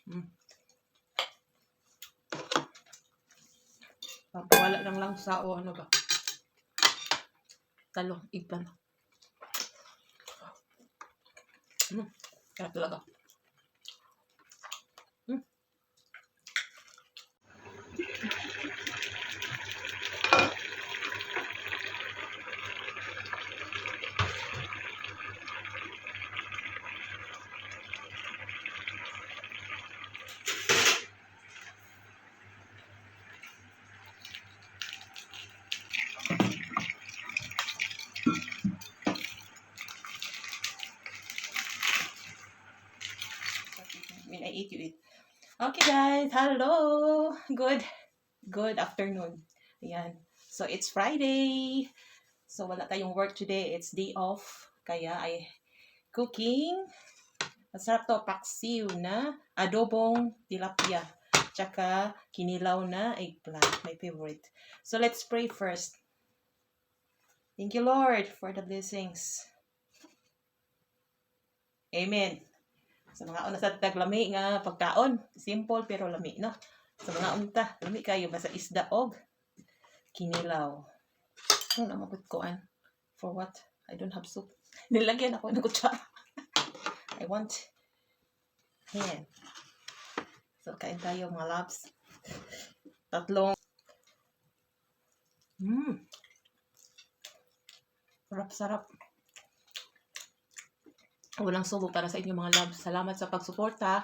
Mm. Papawala lang sa o ano ba? Talong, eggplant. Kaya talaga. When I eat, you eat. Okay guys, hello! Good afternoon. Ayan. So it's Friday. So wala tayong work today. It's day off. Kaya ay cooking. Masarap to, paksiw na adobong tilapia. Tsaka kinilaw na eggplant. My favorite. So let's pray first. Thank you Lord for the blessings. Amen. Sa mga una sa taglami nga pagkaon, simple pero lami no. Sa mga unta, lami kayo basta isda og kinilaw. Ano na mapagkuan? For what? I don't have soup. Nilagyan ako ng kutsara. I want. Ayan. So kain tayo mga loves. Tatlong. Sarap-sarap. Walang subo para sa inyo mga loves. Salamat sa pagsuporta.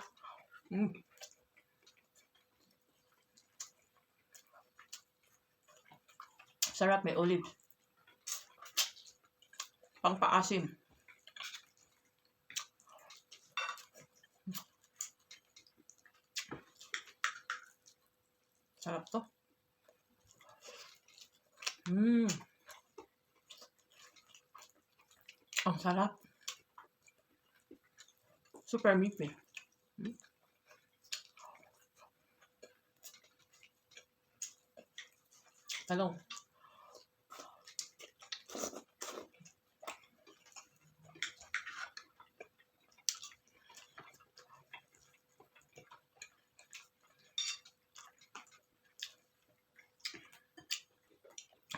Sarap, may olive. Pangpaasim. Sarap to. Ang sarap. Super meaty. Talong.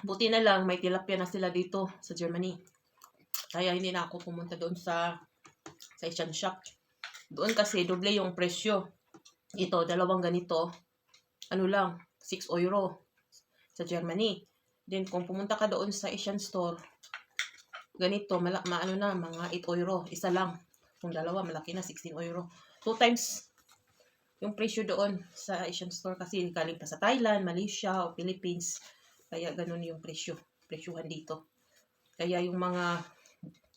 Buti na lang may tilapia na sila dito sa Germany. Kaya hindi na ako pumunta doon sa Asian shop. Doon kasi doble yung presyo. Ito, dalawang ganito. Ano lang, 6 euro sa Germany. Then kung pumunta ka doon sa Asian store, ganito, maano na, mga 8 euro. Isa lang. Kung dalawa, malaki na, 16 euro. 2 times yung presyo doon sa Asian store kasi galing pa sa Thailand, Malaysia, o Philippines. Kaya ganun yung presyuhan dito. Kaya yung mga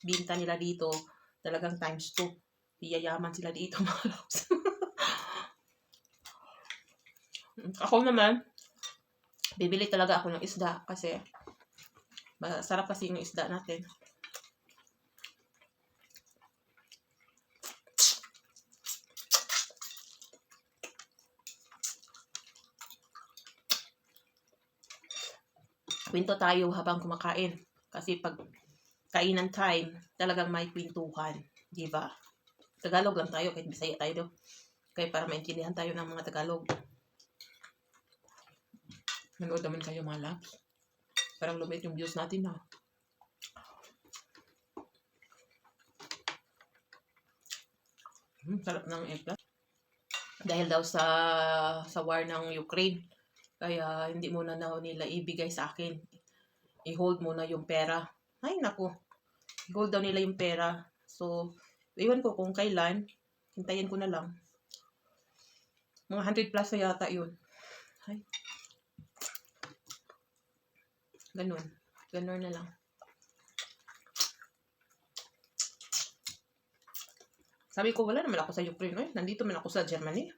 binta nila dito, talagang times 2. Yayaman sila dito mga loves. Ako naman, bibili talaga ako ng isda kasi masarap kasi yung isda natin. Kwento tayo habang kumakain. Kasi pag kainan time, talagang may kwentuhan. Diba? Tagalog lang tayo, kahit Bisaya tayo do. Kaya para maintindihan tayo ng mga Tagalog. Nanood naman kayo mga loves. Parang lumit yung views natin na. Sarap ng eggplant. Dahil daw sa war ng Ukraine. Kaya hindi muna daw nila ibigay sa akin. I-hold muna yung pera. Ay naku. I-hold daw nila yung pera. So, iwan ko kung kailan. Hintayin ko na lang. Mga 100 plus na yata yun. Ay. Ganun. Ganun na lang. Sabi ko, wala naman ako sa Ukraine. Nandito man ako sa Germany.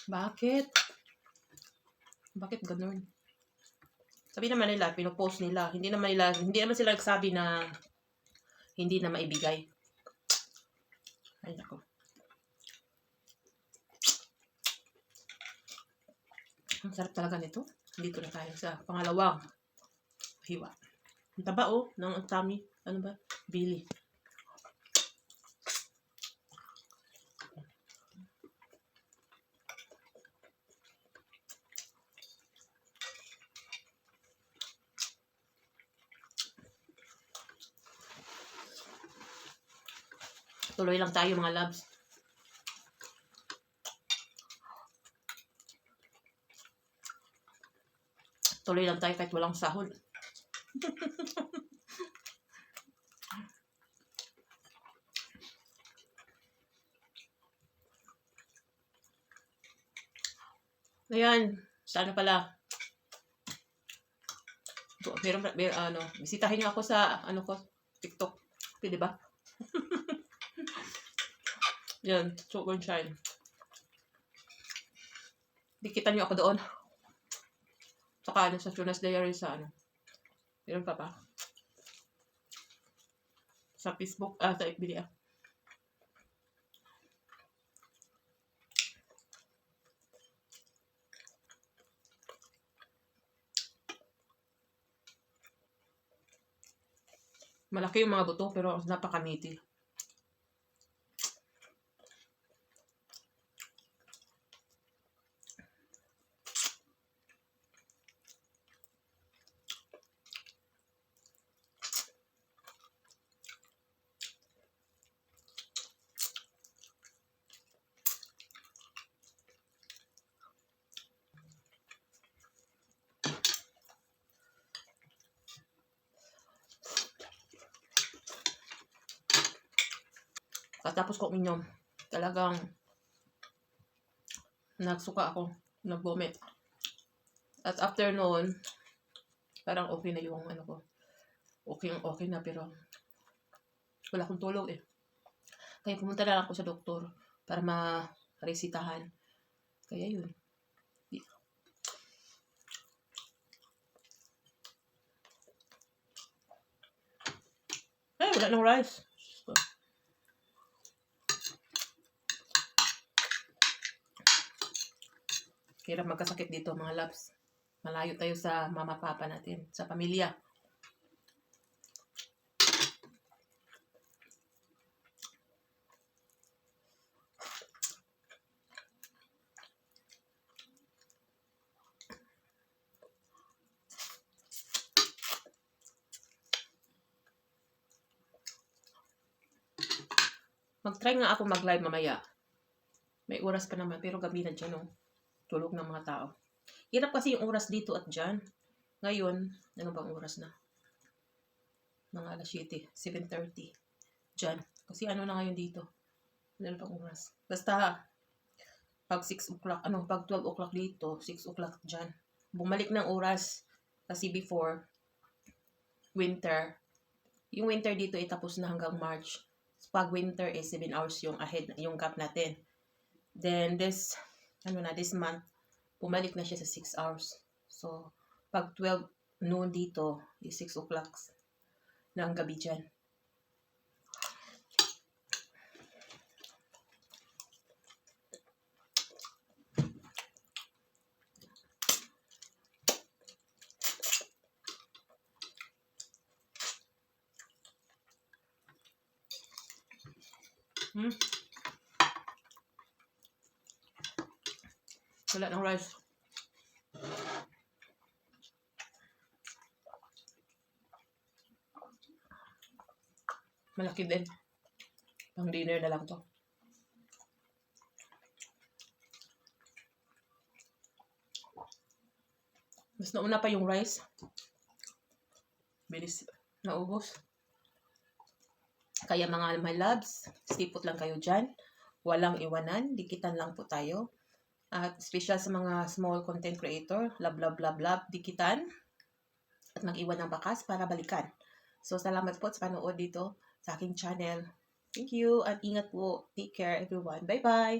Bakit? Bakit ganun? Sabi naman nila, pinopost nila. Hindi naman sila nagsabi na hindi na maibigay. Ay, nako. Ang sarap talaga nito. Dito na tayo sa pangalawang hiwa. Ang taba ng tummy. Ano ba? Bili. Tuloy lang tayo mga loves. Tuloy lang tayo kahit walang sahod. Ayan, sana pala. Bisitahin niyo ako sa TikTok. Pwede ba? Yan, Choco and Shine. Dikitan niyo ako doon. Saka sa Tunas Diary sa meron pa ba? Sa Facebook, sa FB. Malaki yung mga buto pero napaka-meaty. Tapos ko uminom, talagang nagsuka ako, nag-vomit. At after noon, parang okay na yung ko. Okay na pero wala akong tulog eh. Kaya pumunta na lang ako sa doktor para ma-resitahan. Kaya yun. Ay, wala nang rice. Hirap magkasakit dito mga loves. Malayo tayo sa mama papa natin, sa pamilya. Mag-try nga ako mag-live mamaya. May oras pa naman, pero gabi na dyan, no? Tulog ng mga tao. Hirap kasi yung oras dito at dyan. Ngayon, ano bang oras na? Mga alas 7, 7:30. Dyan. Kasi ano na ngayon dito? Ano bang oras? Basta, pag 6 o'clock, pag 12 o'clock dito, 6 o'clock dyan. Bumalik ng oras. Kasi before, winter. Yung winter dito ay tapos na hanggang March. Pag winter is 7 hours yung ahead, yung gap natin. Then this month, bumalik na siya sa 6 hours. So, pag 12 noon dito, is 6 o'clock na ang gabi dyan. Wala ng rice. Malaki din. Pang dinner na lang to. Mas nauna pa yung rice. Bilis naubos. Kaya mga my loves, sipot lang kayo dyan. Walang iwanan. Dikitan lang po tayo. At special sa mga small content creator. Love, love, love, love. Dikitan. At mag-iwan ng bakas para balikan. So, salamat po sa panood dito sa aking channel. Thank you. At ingat po. Take care everyone. Bye-bye.